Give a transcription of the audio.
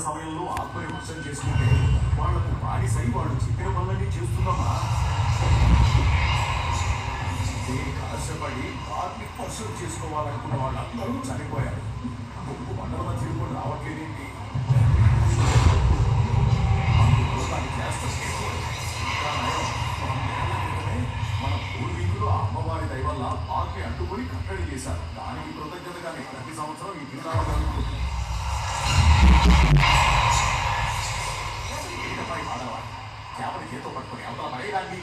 సమయంలో ఆత్మవిమర్శన చేసుకుంటే వాళ్లకు బానిసై వాళ్ళు చెప్పిన పనులన్నీ చేస్తున్నామా? దీనికి ఆశపడి కార్మిక పర్సన్ చేసుకోవాలనుకున్న వాళ్ళందరూ చనిపోయారు. గొప్ప మండల మధ్య కూడా రావట్లేదేంటి? మన పూర్వీకులు అమ్మవారి దయ వల్ల ఆర్మీ అడ్డుకొని కట్టడి చేశారు. దానికి కృతజ్ఞతగానే ప్రతి సంవత్సరం ఈ తిరునాళ్ళ జరుగుతుంది. చేపని చేతో పట్టుకొని అవతల పడేయడానికి